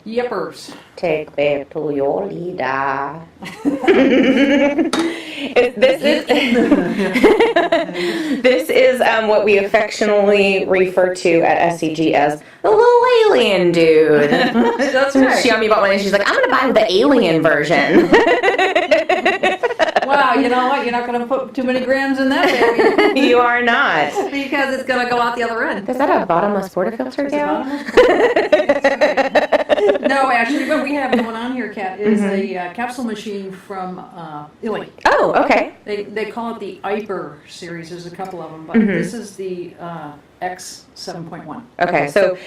Yippers. Take back to your leader. This is what we affectionately refer to at SCG as the little alien dude. That's right. She got me bought one and she's like, I'm going to buy the alien version. Wow, you know what? You're not going to put too many grams in that baby. You are not. Because it's going to go out the other end. Is that a bottomless portafilter, Gail? No, actually, what we have going on here, Kat, is a capsule machine from Illy. Oh, okay. They call it the iper series. There's a couple of them, but this is the X 7.1. Okay, so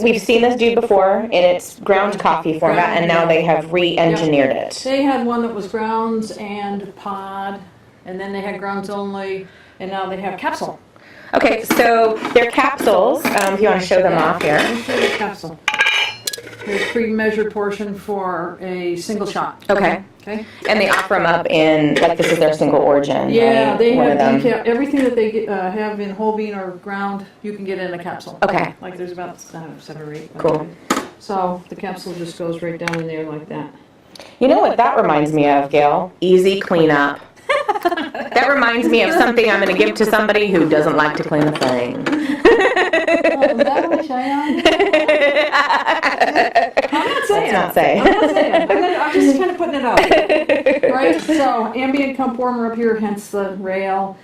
we've seen this dude before in its ground coffee format, and now they have re-engineered it. They had one that was grounds and pod, and then they had grounds only, and now they have capsule. Okay, so they're capsules. If you want to show them off here. Let me show you the capsule. There's a pre-measured portion for a single shot. Okay. Okay. And they offer them up in, like, this is their single origin. Yeah, right? they One have of them. everything that they have in whole bean or ground, you can get in a capsule. Okay. Like there's about 7 or 8. Cool. So the capsule just goes right down in there like that. You know what that reminds me of, Gail? Easy cleanup. That reminds me of something I'm going to give to somebody who doesn't like to clean a thing. Oh, is that what I'm not saying. Let's not say. I'm not saying. I'm just kind of putting it out there. Right? So ambient comp warmer up here, hence the rail.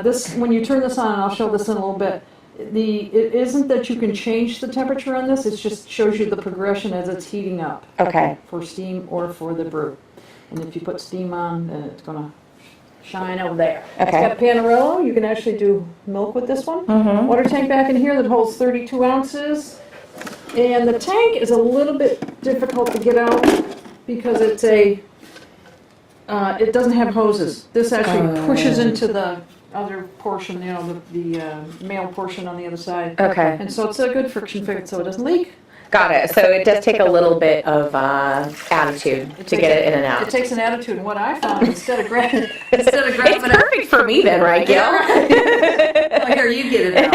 This, when you turn this on, and I'll show this in a little bit, it isn't that you can change the temperature on this, it just shows you the progression as it's heating up. Okay. For steam or for the brew. And if you put steam on, then it's going to shine over there. Okay. It's got Panarello. You can actually do milk with this one. Water tank back in here that holds 32 ounces. And the tank is a little bit difficult to get out because it's it doesn't have hoses. This actually pushes into the other portion, you know, the male portion on the other side. Okay. And so it's a good friction fit so it doesn't leak. Got it. So it does take a little bit of attitude to get it in and out. It takes an attitude, and what I found instead of grabbing It's perfect for me then, right, Gail? Well, here, you get it out.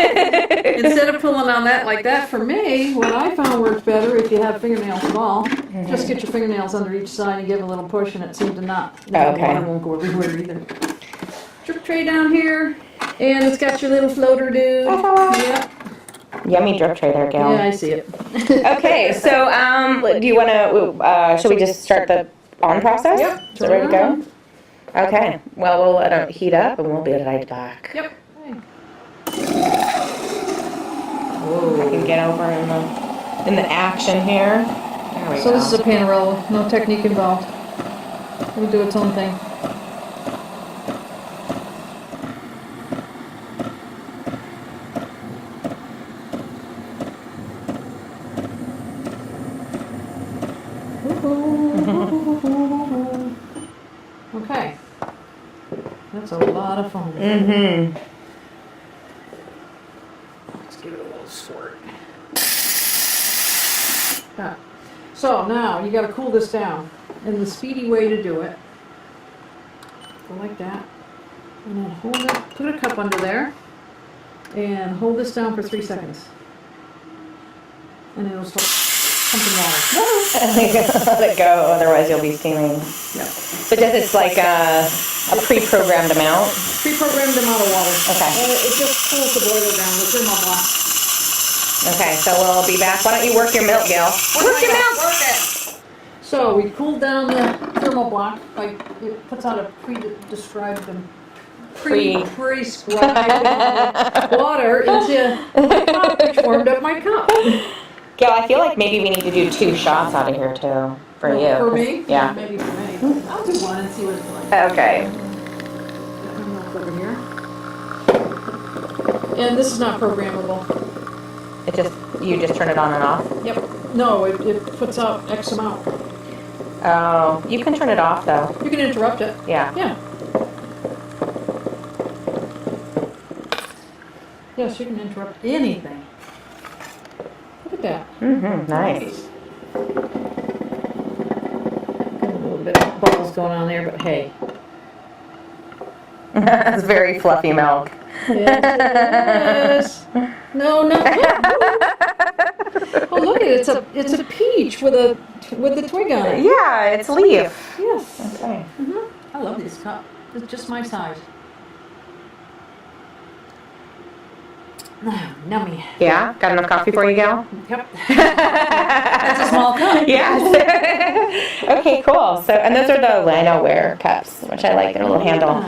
Instead of pulling on that like that, for me, what I found works better if you have fingernails at all. Just get your fingernails under each side and give it a little push, and it seemed to not. Okay. Water won't go everywhere either. Drip tray down here, and it's got your little floater dude. Yep. Yummy drip tray there, Gail. Yeah, I see it. Okay, so do you want to, should we just start the on process? Yep. Is it ready to go? Okay, well, we'll let it heat up and we'll be right back. Yep. I can get over in the action here. There we So go. this is a Panarello, no technique involved. It'll do its own thing. Okay. That's a lot of foam. Mm-hmm. Let's give it a little squirt. So now you got to cool this down. And the speedy way to do it, go like that. And then hold it, put a cup under there. And hold this down for 3 seconds. And it'll start pumping water. Let it go, otherwise you'll be steaming. Yep. So it's like a pre-programmed amount? Pre-programmed amount of water. Okay. And it just cools the boiler down, the thermal block. Okay, so we'll be back. Why don't you work your milk, Gail? Work your milk! Work it! So we cooled down the thermal block, like it puts out a pre-described pre-prescribed water into my cup, which warmed up my cup. Gail, I feel like maybe we need to do 2 shots out of here too, for you. For me? Yeah. Maybe for me. I'll do one and see what it's like. Okay. Over here. And this is not programmable. You just turn it on and off? Yep. No, it puts out X amount. Oh, you can turn it off though. You can interrupt it. Yeah. Yeah. Yes, you can interrupt anything. Look at that. Mm-hmm, nice. Got a little bit of bubbles going on there, but hey. That's very fluffy milk. Yes, it is. No. Oh, look at it. It's a peach with the twig on it. Yeah, it's leaf. Yes. Okay. I love this cup. It's just my size. Nummy. Yeah, got enough coffee for you, Gail? Yep. That's a small cup. Yes. Okay, cool. So, and those are the Lanoware cups, which I like. They're a little handle.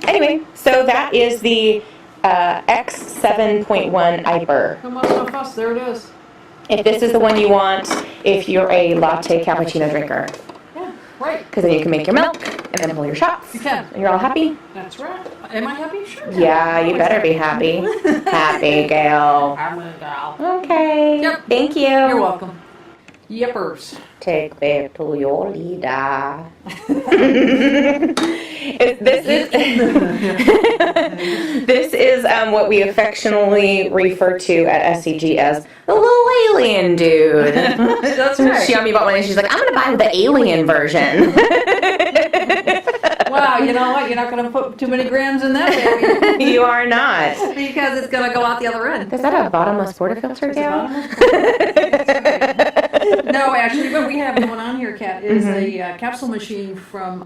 Anyway, so that is the X7.1 iper. No muss, no fuss. There it is. If this is the one you want, if you're a latte cappuccino drinker, Yeah, right. because then you can make your milk and then pull your shots. You can. And you're all happy? That's right. Am I happy? Sure. Yeah, you better be happy. Happy, Gail. I'm a gal. Okay. Yep. Thank you. You're welcome. Yippers. Take back to your leader. This is what we affectionately refer to at SCG as the little alien dude. That's right. She got me about one and she's like, I'm gonna buy the alien version. Wow, you know what? You're not going to put too many grams in that baby. You are not. Because it's going to go out the other end. Is that a bottomless portafilter, Gail? No, actually, what we have going on here, Kat, is a capsule machine from